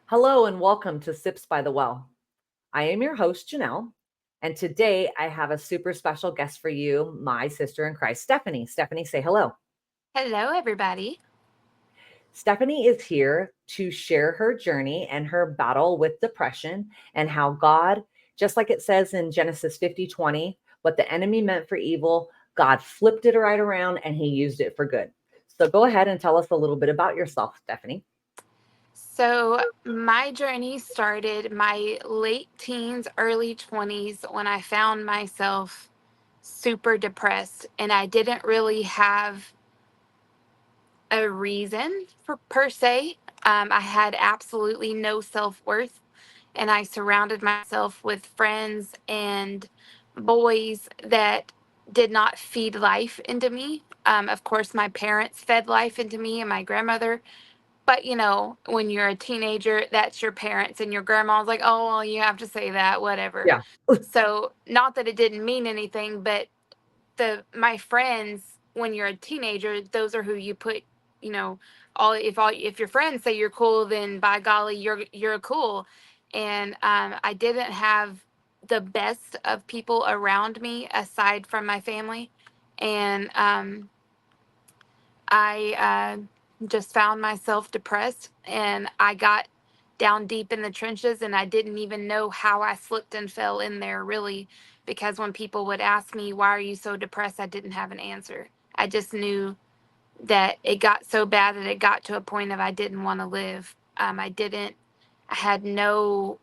Hello and welcome to Sips by the Well. I am your host, Janelle, and today I have a super special guest for you, my sister in Christ, Stephanie. Stephanie, say hello. Hello, everybody. Stephanie is here to share her journey and her battle with depression and how God, just like it says in Genesis 50:20, what the enemy meant for evil, God flipped it right around and he used it for good. So go ahead and tell us a little bit about yourself, Stephanie. So, my journey started my late teens, early 20s when I found myself super depressed, and I didn't really have a reason for per se. I had absolutely no self worth, and I surrounded myself with friends and boys that did not feed life into me. Of course, my parents fed life into me and my grandmother. But when you're a teenager, that's your parents and your grandma's like, oh, well, you have to say that, whatever. Yeah. So, not that it didn't mean anything, but my friends, when you're a teenager, those are who you put, you know, if your friends say you're cool, then by golly, you're cool. And I didn't have the best of people around me aside from my family, and I just found myself depressed, and I got down deep in the trenches, and I didn't even know how I slipped and fell in there, really, because when people would ask me, why are you so depressed? I didn't have an answer. I just knew that it got so bad that it got to a point of I didn't want to live. I had no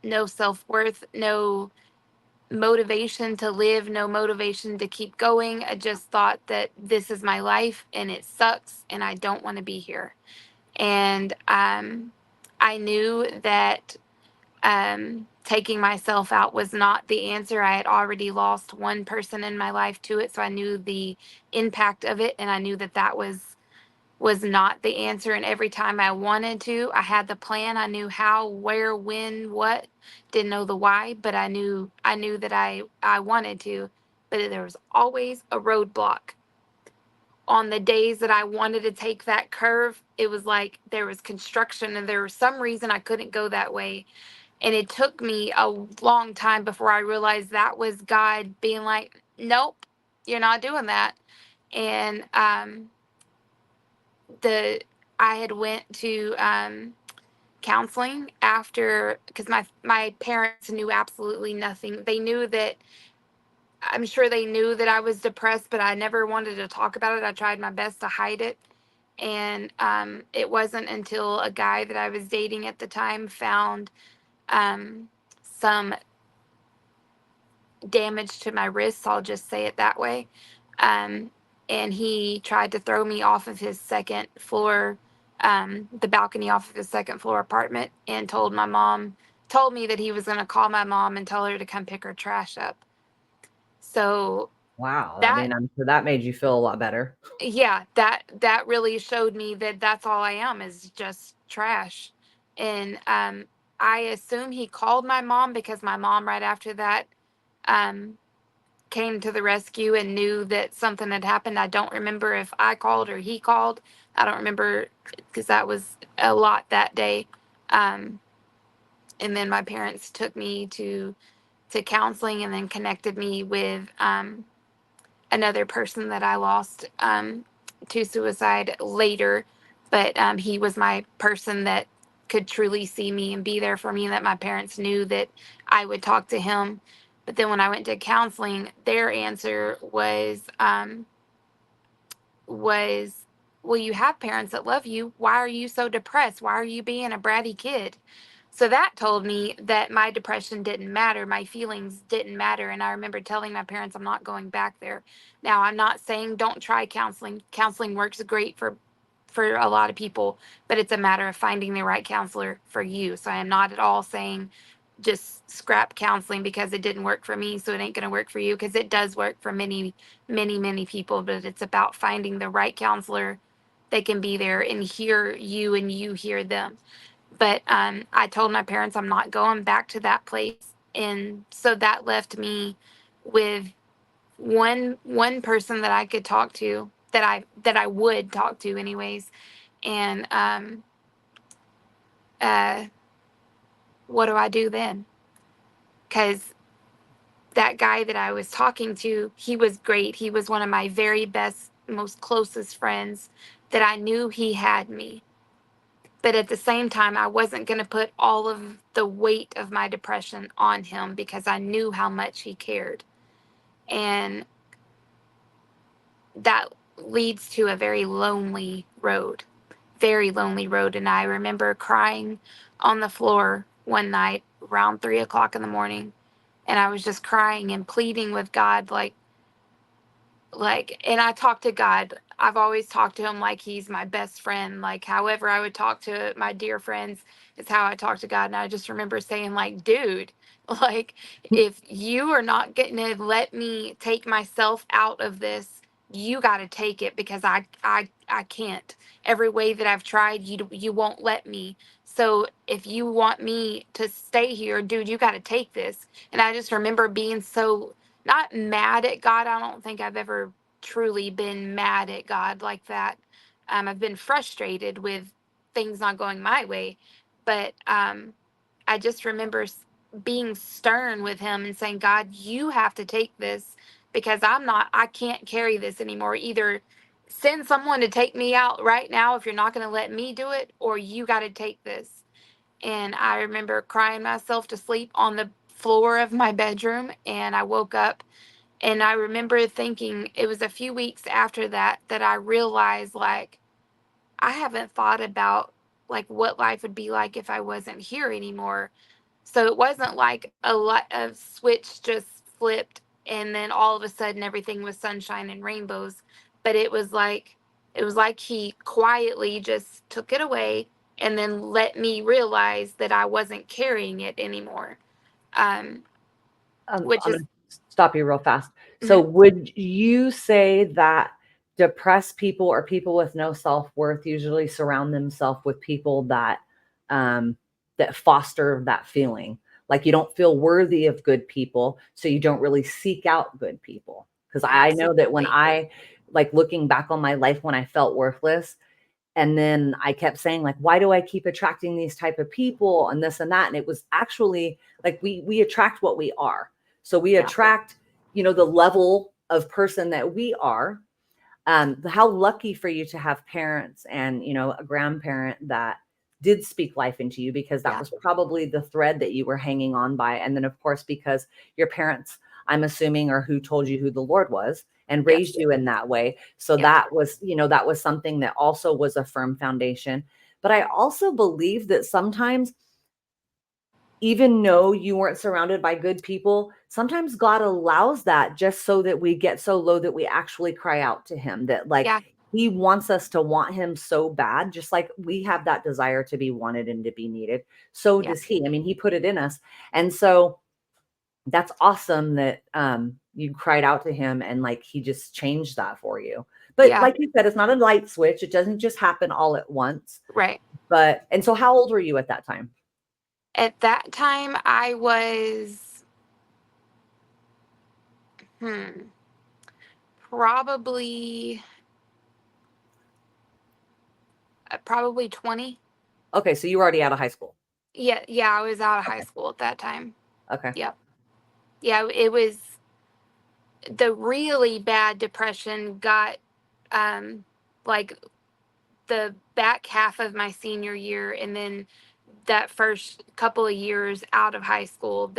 self-worth, no motivation to live, no motivation to keep going. I just thought that this is my life and it sucks and I don't want to be here. And I knew that taking myself out was not the answer. I had already lost one person in my life to it, so I knew the impact of it, and I knew that was not the answer. And every time I wanted to, I had the plan. I knew how, where, when, what. Didn't know the why, but I knew that I wanted to. But there was always a roadblock. On the days that I wanted to take that curve, it was like there was construction and there was some reason I couldn't go that way. And it took me a long time before I realized that was God being like, nope, you're not doing that. And the I had went to counseling after, because my parents knew absolutely nothing. They knew that I'm sure they knew that I was depressed, but I never wanted to talk about it. I tried my best to hide it. And it wasn't until a guy that I was dating at the time found some damage to my wrists. I'll just say it that way. Um, and he tried to throw me off of his second floor, the balcony off of his second floor apartment, and told me that he was going to call my mom and tell her to come pick her trash up. So Wow. I that, mean, I'm sure that made you feel a lot better. yeah, that really showed me that that's all I am, is just trash. And I assume he called my mom, because my mom right after that um, came to the rescue and knew that something had happened. I don't remember if I called or he called. I don't remember, because that was a lot that day. Um, and then my parents took me to counseling and then connected me with another person that I lost to suicide later. But he was my person that could truly see me and be there for me, and that my parents knew that I would talk to him. But then when I went to counseling, their answer was, well, you have parents that love you. Why are you so depressed? Why are you being a bratty kid? So that told me that my depression didn't matter. My feelings didn't matter. And I remember telling my parents I'm not going back there. Now, I'm not saying don't try counseling. Counseling works great for a lot of people, but it's a matter of finding the right counselor for you. So I am not at all saying just scrap counseling because it didn't work for me, so it ain't going to work for you, because it does work for many, many, many people. But it's about finding the right counselor that can be there and hear you and you hear them. But I told my parents I'm not going back to that place, and so that left me with one person that I could talk to, that I would talk to anyways. And uh, what do I do then? Because that guy that I was talking to, he was great. He was one of my very best, most closest friends that I knew he had me. But at the same time, I wasn't going to put all of the weight of my depression on him because I knew how much he cared. And that leads to a very lonely road. And I remember crying on the floor one night around 3 o'clock in the morning. And I was just crying and pleading with God, and I talk to God. I've always talked to him like he's my best friend. Like, however I would talk to my dear friends is how I talk to God. And I just remember saying, like, dude, like, if you are not going to let me take myself out of this, you got to take it, because I can't. Every way that I've tried, you won't let me. So if you want me to stay here, dude, you got to take this. And I just remember being so, not mad at God. I don't think I've ever truly been mad at God like that. I've been frustrated with things not going my way, but I just remember being stern with him and saying, God, you have to take this, because I can't carry this anymore. Either send someone to take me out right now if you're not going to let me do it, or you got to take this. And I remember crying myself to sleep on the floor of my bedroom, and I woke up, and I remember thinking, it was a few weeks after that that I realized, like, I haven't thought about, like, what life would be like if I wasn't here anymore. So it wasn't like a lot of switch just flipped and then all of a sudden everything was sunshine and rainbows, but it was like he quietly just took it away and then let me realize that I wasn't carrying it anymore. Um, which I'm is going to stop you real fast. So, mhm, would you say that depressed people or people with no self worth usually surround themselves with people um, that foster that feeling? Like you don't feel worthy of good people, so you don't really seek out good people. Because I know that when absolutely. I, like looking back on my life when I felt worthless, and then I kept saying, like, why do I keep attracting these type of people and this and that? And it was actually like we attract what we are. So we Yeah. attract, the level of person that we are. How lucky for you to have parents and a grandparent that did speak life into you, because that Yeah. was probably the thread that you were hanging on by. And then of course, because your parents, I'm assuming, are who told you who the Lord was and raised Yes. you in that way. So Yeah. that was something that also was a firm foundation. But I also believe that sometimes, even though you weren't surrounded by good people, sometimes God allows that just so that we get so low that we actually cry out to him, that like Yeah. he wants us to want him so bad, just like we have that desire to be wanted and to be needed. So Yeah. does he. I mean, he put it in us. And so that's awesome that you cried out to him and like he just changed that for you. But Yeah. like you said, it's not a light switch. It doesn't just happen all at once. Right. But and so how old were you at that time? At that time, I was, hmm, probably probably 20. Okay, so you were already out of high school. Yeah, yeah, I was out of high Okay. school at that time. Okay. Yep. Yeah, it was the really bad depression got um like the back half of my senior year, and then that first couple of years out of high school,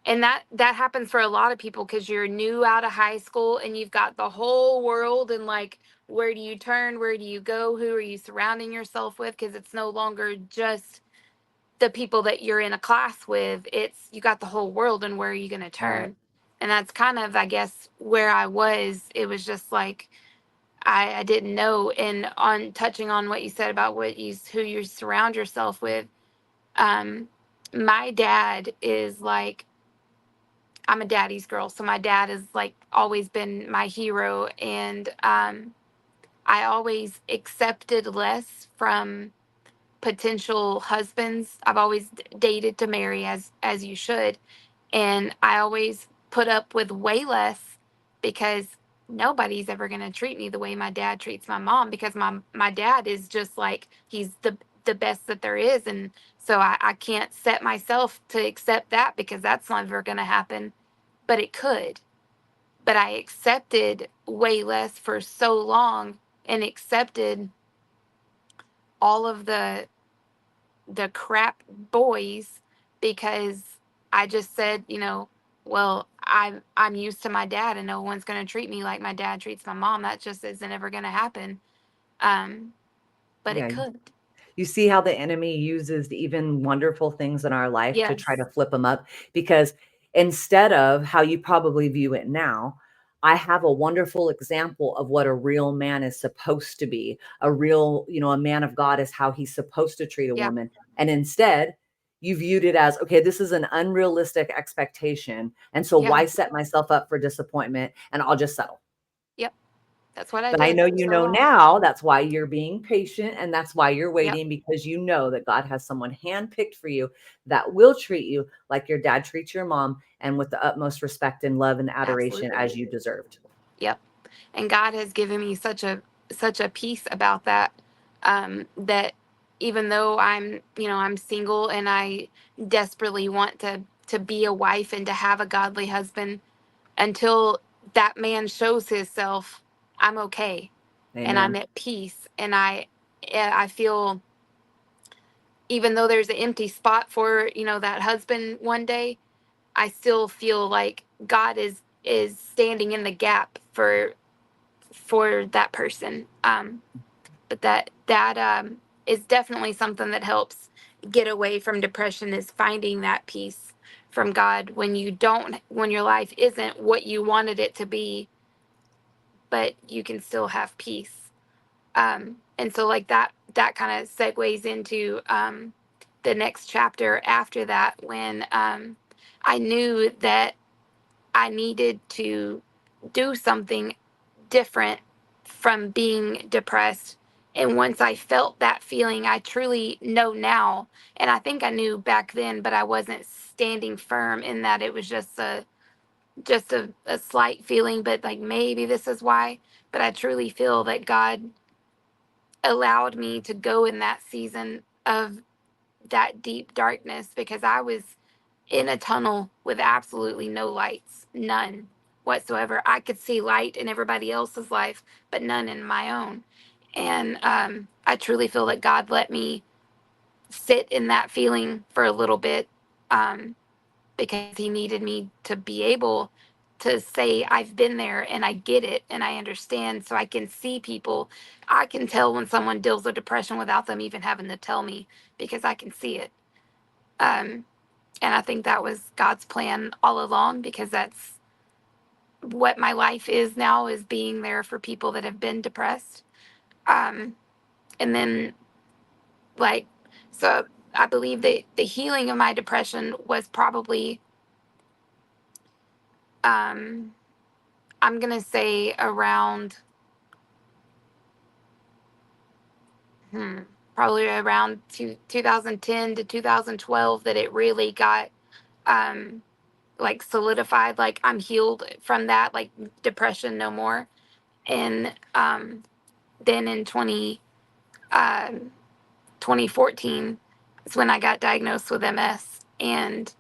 and that happens for a lot of people because you're new out of high school and you've got the whole world, and like, where do you turn, where do you go, who are you surrounding yourself with, because it's no longer just the people that you're in a class with, it's you got the whole world, and where are you going to Right. turn. And that's kind of, I guess, where I was. It was just like, I didn't know. And on touching on what you said about who you surround yourself with, um my dad is like, I'm a daddy's girl, so my dad has like always been my hero, and I always accepted less from potential husbands. I've always dated to marry, as you should, and I always put up with way less because nobody's ever going to treat me the way my dad treats my mom, because my dad is just like, he's the the best that there is. And so I can't set myself to accept that because that's never going to happen, but it could. But I accepted way less for so long and accepted all of the crap boys because I just said, well, I'm used to my dad and no one's going to treat me like my dad treats my mom. That just isn't ever going to happen. Um, but it Yeah. could. You see how the enemy uses even wonderful things in our life to try Yes. to flip them up? Because instead of how you probably view it now, I have a wonderful example of what a real man is supposed to be. A real, a man of God is how he's supposed to treat a Yep. woman. And instead, you viewed it as, okay, this is an unrealistic expectation. And so Yeah. why set myself up for disappointment? And I'll just settle. Yep. That's what I But I did know for you so know long. now that's why you're being patient and that's why you're Yep. waiting, because you know that God has someone handpicked for you that will treat you like your dad treats your mom, and with the utmost respect and love and adoration Absolutely. as you deserved. Yep. And God has given me such a peace about that, that even though I'm single and I desperately want to be a wife and to have a godly husband, until that man shows himself, I'm okay and I'm Amen. at peace. And I feel, even though there's an empty spot for that husband one day, I still feel like God is standing in the gap for that person. But that is definitely something that helps get away from depression, is finding that peace from God when your life isn't what you wanted it to be, but you can still have peace. And so like that kind of segues into the next chapter after that, when I knew that I needed to do something different from being depressed. And once I felt that feeling, I truly know now. And I think I knew back then, but I wasn't standing firm in that. It was just a slight feeling, but like maybe this is why. But I truly feel that God allowed me to go in that season of that deep darkness because I was in a tunnel with absolutely no lights, none whatsoever. I could see light in everybody else's life, but none in my own. And I truly feel that God let me sit in that feeling for a little bit, um, because He needed me to be able to say, I've been there and I get it and I understand. So I can see people. I can tell when someone deals with depression without them even having to tell me because I can see it. Um, and I think that was God's plan all along, because that's what my life is now, is being there for people that have been depressed. Um, and then, like, so I believe that the healing of my depression was probably, um, I'm going to say around, hmm, probably around 2010 to 2012, that it really got, um, like solidified, like I'm healed from that, like depression no more. And then in 2014 is when I got diagnosed with MS. And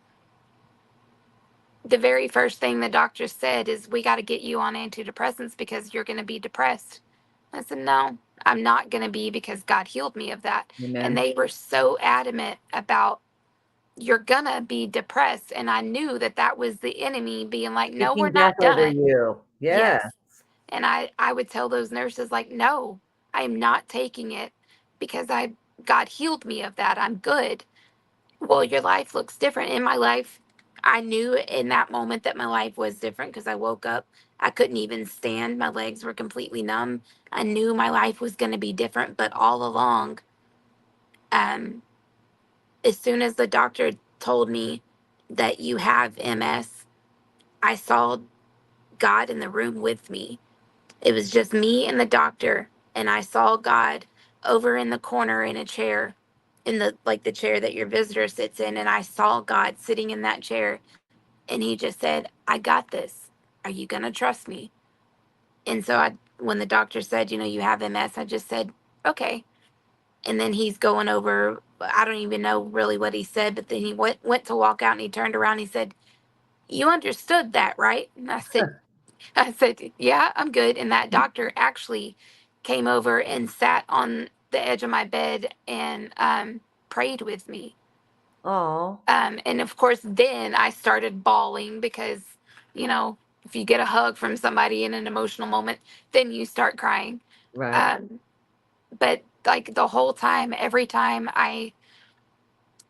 the very first thing the doctor said is, we got to get you on antidepressants because you're going to be depressed. I said, no, I'm not going to be, because God healed me of that. And Amen. they were so adamant about, you're going to be depressed. And I knew that that was the enemy being like, no, we're Speaking death not over done. you. Yeah. Yes. And I would tell those nurses, like, no, I am not taking it because God healed me of that. I'm good. Well, your life looks different. In my life, I knew in that moment that my life was different because I woke up. I couldn't even stand. My legs were completely numb. I knew my life was going to be different. But all along, um, as soon as the doctor told me that you have MS, I saw God in the room with me. It was just me and the doctor, and I saw God over in the corner in a chair, in the chair that your visitor sits in, and I saw God sitting in that chair, and He just said, "I got this. Are you gonna trust me?" And so when the doctor said, you have MS, I just said, "Okay." And then he's going over, I don't even know really what he said, but then he went to walk out and he turned around and he said, "You understood that, right?" And I said, "Yeah, I'm good." And that doctor actually came over and sat on the edge of my bed and prayed with me. Oh, And of course, then I started bawling because, you know, if you get a hug from somebody in an emotional moment, then you start crying. right. Um, but like the whole time, every time I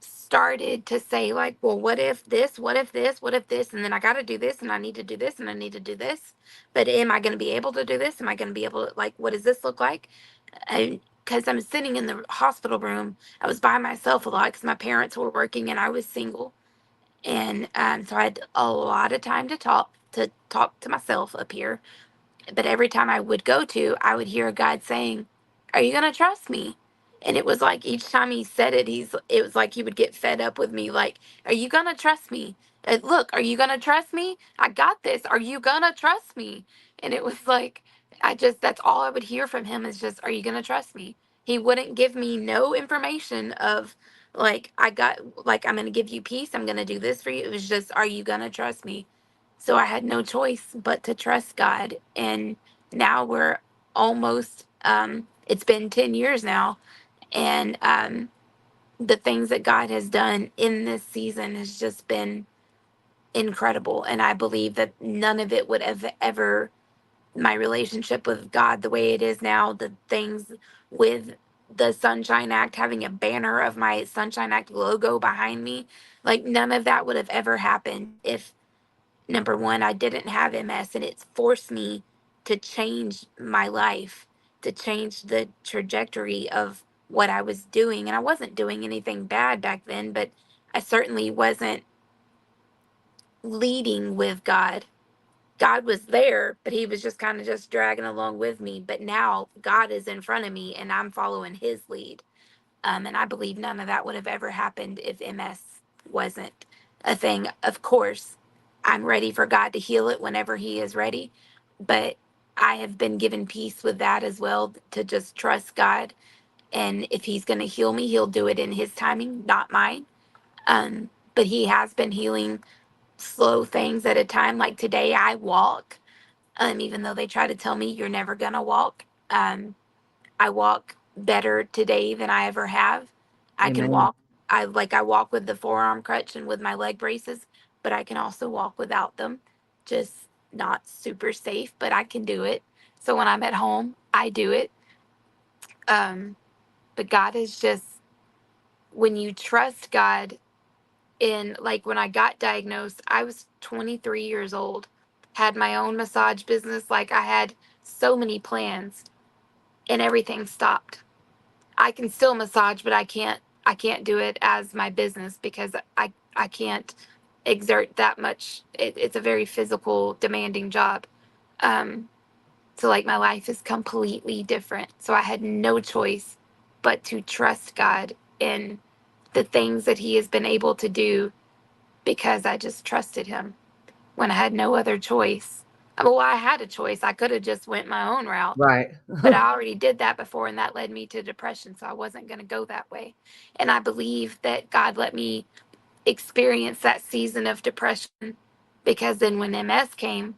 started to say like, well, what if this, what if this, what if this, and then I got to do this and I need to do this and I need to do this, but am I going to be able to do this, am I going to be able to, like, what does this look like? And because I'm sitting in the hospital room, I was by myself a lot because my parents were working and I was single, and so I had a lot of time to talk to myself up here. But every time I would go to, I would hear God saying, "Are you gonna trust me?" And it was like each time he said it, it was like he would get fed up with me, like, "Are you gonna trust me? Look, are you gonna trust me? I got this. Are you gonna trust me?" And it was like that's all I would hear from him is just, "Are you gonna trust me?" He wouldn't give me no information of like, I'm gonna give you peace, I'm gonna do this for you. It was just, "Are you gonna trust me?" So I had no choice but to trust God. And now we're almost, it's been 10 years now. And the things that God has done in this season has just been incredible. And I believe that none of it would have ever, my relationship with God the way it is now, the things with the Sunshine Act, having a banner of my Sunshine Act logo behind me, like none of that would have ever happened if, number one, I didn't have MS, and it's forced me to change my life, to change the trajectory of what I was doing. And I wasn't doing anything bad back then, but I certainly wasn't leading with God. God was there, but he was just kind of just dragging along with me. But now God is in front of me and I'm following his lead. And I believe none of that would have ever happened if MS wasn't a thing. Of course, I'm ready for God to heal it whenever He is ready. But I have been given peace with that as well, to just trust God. And if He's going to heal me, He'll do it in His timing, not mine. But He has been healing slow things at a time. Like today, I walk, even though they try to tell me you're never going to walk. I walk better today than I ever have. I can Amen. walk. I walk with the forearm crutch and with my leg braces, but I can also walk without them. Just not super safe, but I can do it. So when I'm at home, I do it. Um, but God is just, when you trust God in, like when I got diagnosed, I was 23 years old, had my own massage business, like I had so many plans, and everything stopped. I can still massage, but I can't do it as my business because I can't exert that much. It's a very physical, demanding job. Um, so like my life is completely different. So I had no choice but to trust God in the things that He has been able to do because I just trusted Him when I had no other choice. Well, I had a choice. I could have just went my own route, Right. but I already did that before, and that led me to depression. So I wasn't going to go that way. And I believe that God let me experience that season of depression because then when MS came,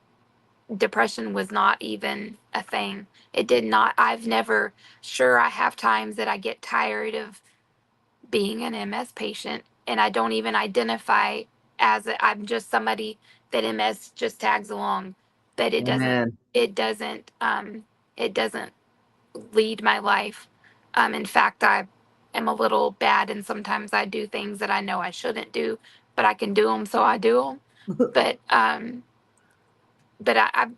depression was not even a thing. It did not. I've never, sure, I have times that I get tired of being an MS patient and I don't even identify as I'm just somebody that MS just tags along, but Amen. it doesn't lead my life. In fact, I am a little bad, and sometimes I do things that I know I shouldn't do, but I can do them, so I do them. But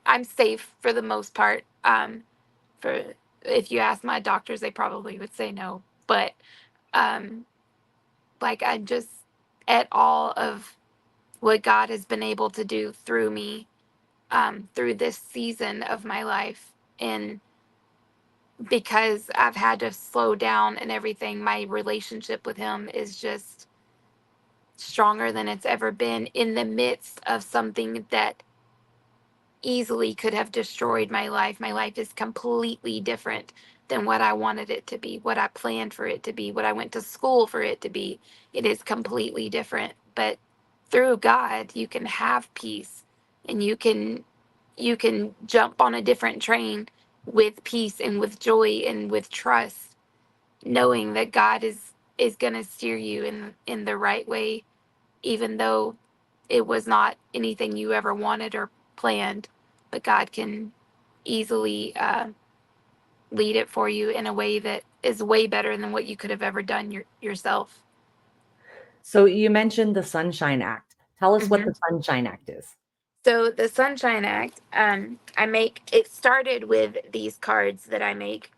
I'm safe for the most part. For If you ask my doctors, they probably would say no. But um, like I just, at all of what God has been able to do through me, through this season of my life, and because I've had to slow down and everything, my relationship with Him is just stronger than it's ever been in the midst of something that easily could have destroyed my life. My life is completely different. than what I wanted it to be, what I planned for it to be, what I went to school for it to be. It is completely different. But through God, you can have peace, and you can jump on a different train with peace and with joy and with trust, knowing that God is going to steer you in the right way, even though it was not anything you ever wanted or planned. But God can easily lead it for you in a way that is way better than what you could have ever done yourself. So you mentioned the Sunshine Act. Tell us what hmm the Sunshine Act is. So the Sunshine Act, I make it started with these cards that I make,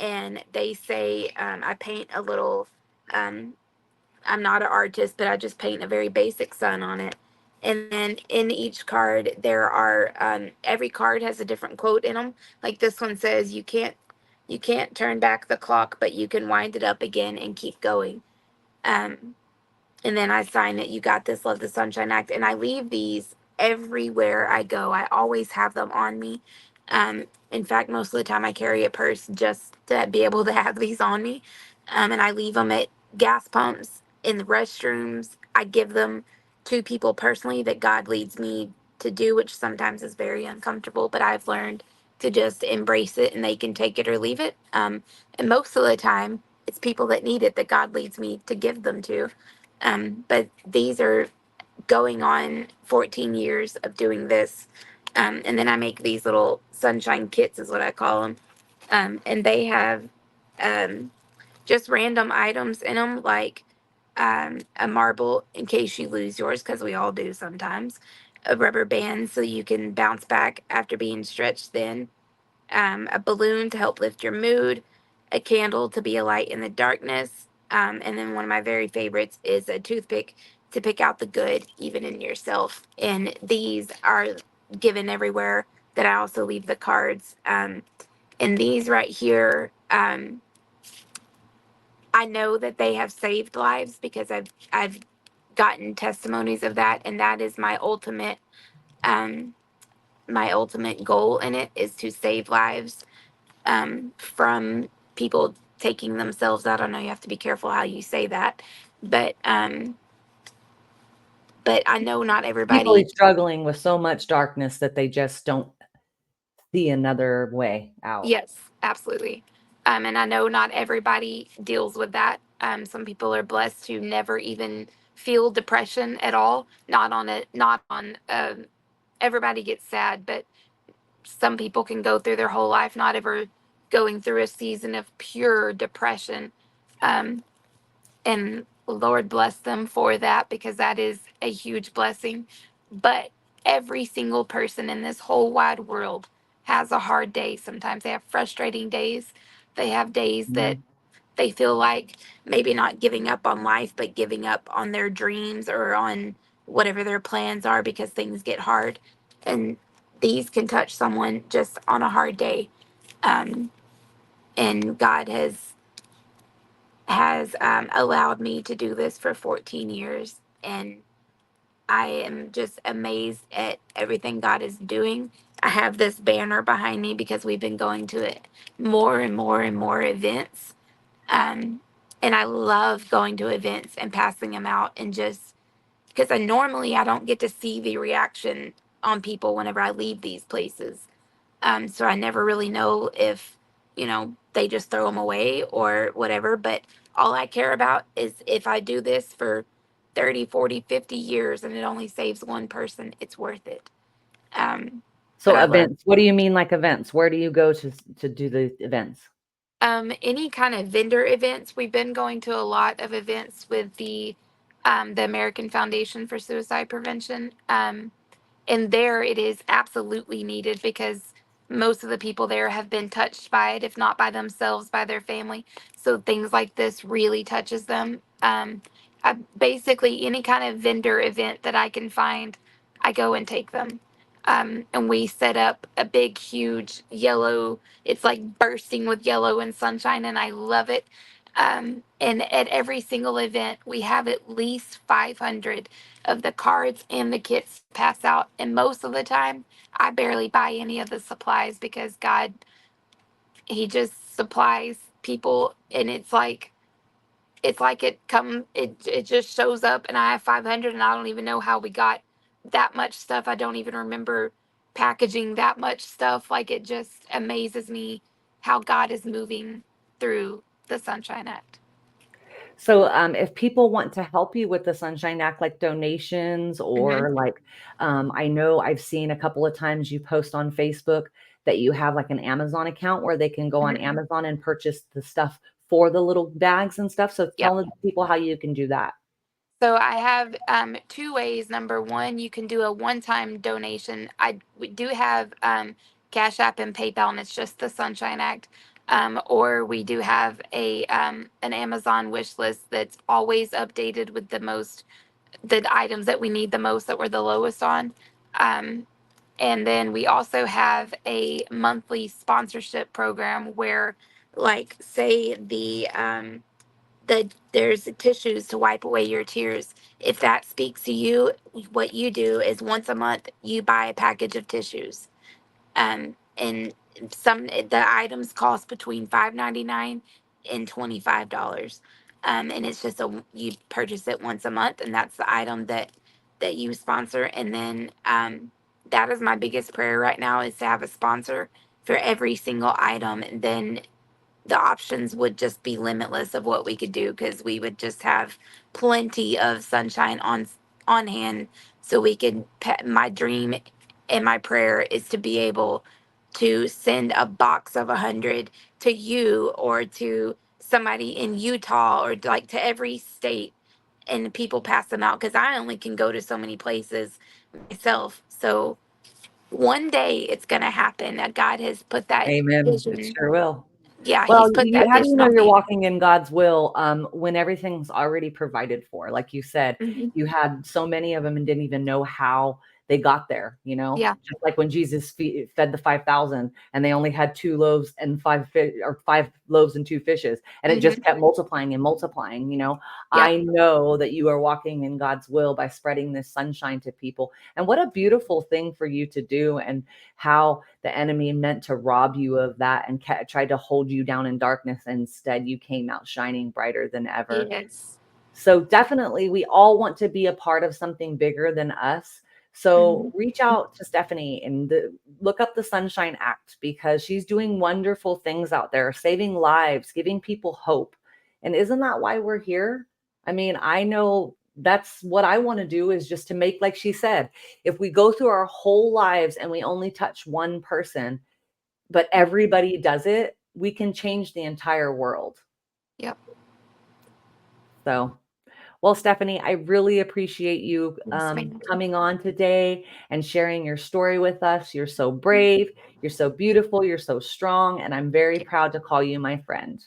and they say I paint a little. Um, I'm not an artist, but I just paint a very basic sun on it. And then in each card, there are every card has a different quote in them. Like this one says, "You can't turn back the clock, but you can wind it up again and keep going." Um, and then I sign it. "You got this. Love the Sunshine Act." And I leave these everywhere I go. I always have them on me. In fact, most of the time I carry a purse just to be able to have these on me. And I leave them at gas pumps, in the restrooms. I give them to people personally that God leads me to do, which sometimes is very uncomfortable, but I've learned to just embrace it, and they can take it or leave it. And most of the time, it's people that need it that God leads me to give them to. But these are going on 14 years of doing this. And then I make these little sunshine kits, is what I call them. And they have um, just random items in them, like a marble in case you lose yours, because we all do sometimes, a rubber band so you can bounce back after being stretched thin, a balloon to help lift your mood, a candle to be a light in the darkness, and then one of my very favorites is a toothpick to pick out the good even in yourself. And these are given everywhere. That I also leave the cards. And these right here, I know that they have saved lives because I've gotten testimonies of that, and that is um, my ultimate goal in it is to save lives from people taking themselves out. I know you have to be careful how you say that, but I know not People are everybody. struggling with so much darkness that they just don't see another way out. Yes, absolutely. And I know not everybody deals with that. Some people are blessed to never even feel depression at all. Not on it. Not on. Everybody gets sad, but some people can go through their whole life not ever going through a season of pure depression. Um, and Lord bless them for that, because that is a huge blessing. But every single person in this whole wide world has a hard day. Sometimes they have frustrating days. They have days that Mhm. they feel like maybe not giving up on life, but giving up on their dreams or on whatever their plans are because things get hard. And these can touch someone just on a hard day. Um, and God has allowed me to do this for 14 years, and I am just amazed at everything God is doing. I have this banner behind me because we've been going to it more and more and more events. Um, and I love going to events and passing them out, and just because I don't get to see the reaction on people whenever I leave these places. So I never really know if, they just throw them away or whatever. But all I care about is if I do this for 30, 40, 50 years and it only saves one person, it's worth it. But So I love events, what do you mean like events? Where do you go to do the events? any kind of vendor events. We've been going to a lot of events with the American Foundation for Suicide Prevention. And there it is absolutely needed, because most of the people there have been touched by it, if not by themselves, by their family. So things like this really touches them. Basically, any kind of vendor event that I can find, I go and take them. And we set up a big, huge yellow, it's like bursting with yellow and sunshine, and I love it. And at every single event, we have at least 500 of the cards and the kits pass out. And most of the time, I barely buy any of the supplies because God He just supplies people, and it just shows up, and I have 500, and I don't even know how we got that much stuff. I don't even remember packaging that much stuff. Like, it just amazes me how God is moving through the Sunshine Act. So, if people want to help you with the Sunshine Act, like donations Hmm. or like, I know I've seen a couple of times you post on Facebook that you have like an Amazon account where they can go on Hmm. Amazon and purchase the stuff for the little bags and stuff. So Yep. tell the people how you can do that. So I have two ways. Number one, you can do a one-time donation. We do have Cash App and PayPal, and it's just the Sunshine Act. Or we do have a an Amazon wish list that's always updated with the items that we need the most, that we're the lowest on. Um, and then we also have a monthly sponsorship program where, like, say there's tissues to wipe away your tears. If that speaks to you, what you do is once a month you buy a package of tissues. And some the items cost between $5.99 and $25. And it's just you purchase it once a month, and that's the item that you sponsor. And then that is my biggest prayer right now, is to have a sponsor for every single item. And then the options would just be limitless of what we could do, because we would just have plenty of sunshine on hand, so we could my dream and my prayer is to be able to send a box of 100 to you, or to somebody in Utah, or like to every state, and people pass them out, because I only can go to so many places myself. So one day it's going to happen, that God has put that Amen. It vision. sure will. Yeah, Well, he's put you that how do you vision know on you're me. walking in God's will, when everything's already provided for? Like you said, Hmm. you had so many of them and didn't even know how they got there, Yeah. Just like when Jesus fed the 5,000 and they only had 2 loaves and 5 loaves and 2 fishes, and it just Hmm. kept multiplying and multiplying. Yep. I know that you are walking in God's will by spreading this sunshine to people. And what a beautiful thing for you to do, and how the enemy meant to rob you of that and tried to hold you down in darkness. Instead, you came out shining brighter than ever. Yes. So definitely, we all want to be a part of something bigger than us. So Hmm. reach out to Stephanie and look up the Sunshine Act, because she's doing wonderful things out there, saving lives, giving people hope. And isn't that why we're here? I mean, I know that's what I want to do, is just to make, like she said, if we go through our whole lives and we only touch one person, but everybody does it, we can change the entire world. Yep. So, well, Stephanie, I really appreciate you Yes, ma'am. coming on today and sharing your story with us. You're so brave, you're so beautiful, you're so strong, and I'm very proud to call you my friend.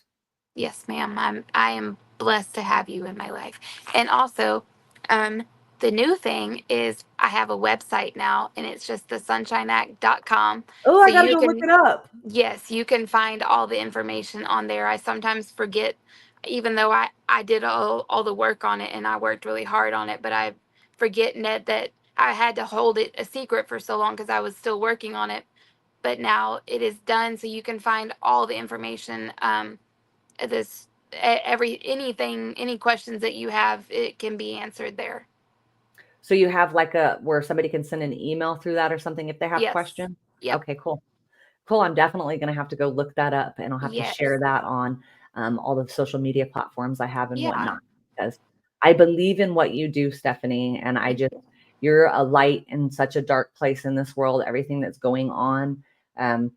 Yes, ma'am. I am blessed to have you in my life. And also, um, the new thing is I have a website now, and it's just thesUnshineAct.com. Oh, So I got to you go look can it up. Yes, you can find all the information on there. I sometimes forget, even though I did all the work on it, and I worked really hard on it, but I forget that I had to hold it a secret for so long because I was still working on it. But now it is done, so you can find all the information. This every anything, any questions that you have, it can be answered there. So you have like a where somebody can send an email through that or something if they have Yes. questions? Yep. Okay, cool. Cool. I'm definitely going to have to go look that up, and I'll have to Yes. share that on all the social media platforms I have and Yeah. whatnot, because I believe in what you do, Stephanie. And Thank you. you're a light in such a dark place in this world, everything that's going on. Um,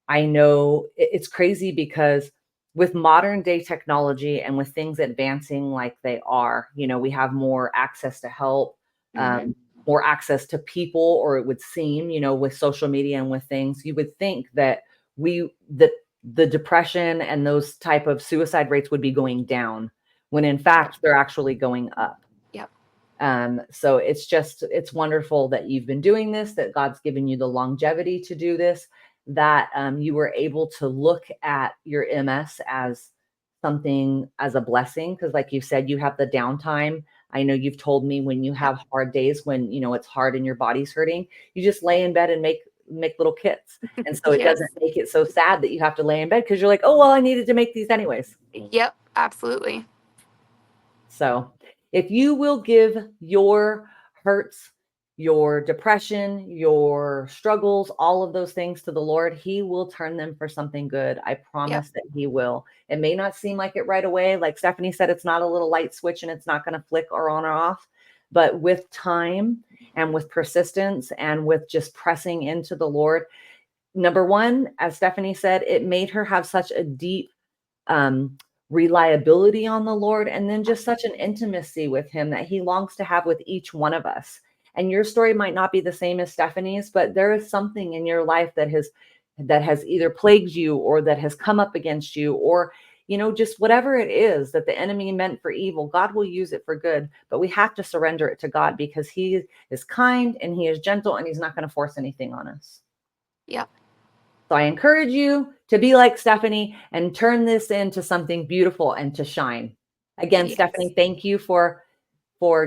I know it's crazy because with modern day technology and with things advancing like they are, we have more access to help, Hmm. more access to people, or it would seem, with social media and with things, you would think that that the depression and those type of suicide rates would be going down, when in Yep. fact they're actually going up. Yep. So it's wonderful that you've been doing this, that God's given you the longevity to do this, that you were able to look at your MS as something, as a blessing. Because like you said, you have the downtime. I know you've told me when you Yep. have hard days, when it's hard and your body's hurting, you just lay in bed and make make little kits. And so it Yes. doesn't make it so sad that you have to lay in bed because you're like, oh, well, I needed to make these anyways. Yep, absolutely. So if you will give your hurts, your depression, your struggles, all of those things to the Lord, he will turn them for something good. I promise that he will. It may not seem like it right away. Like Stephanie said, it's not a little light switch and it's not going to flick or on or off. But with time and with persistence and with just pressing into the Lord, number one, as Stephanie said, it made her have such a deep um, reliability on the Lord, and then just such an intimacy with him that he longs to have with each one of us. And your story might not be the same as Stephanie's, but there is something in your life that has either plagued you or that has come up against you, or just whatever it is that the enemy meant for evil, God will use it for good. But we have to surrender it to God because he is kind and he is gentle and he's not going to force anything on us. Yep. So I encourage you to be like Stephanie and turn this into something beautiful and to shine. Again, Yes. Stephanie, thank you for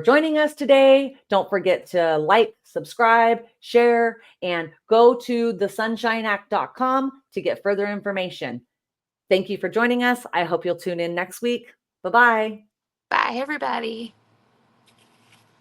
joining us today. Don't forget to like, subscribe, share, and go to thesunshineact.com to get further information. Thank you for joining us. I hope you'll tune in next week. Bye-bye. Bye, everybody.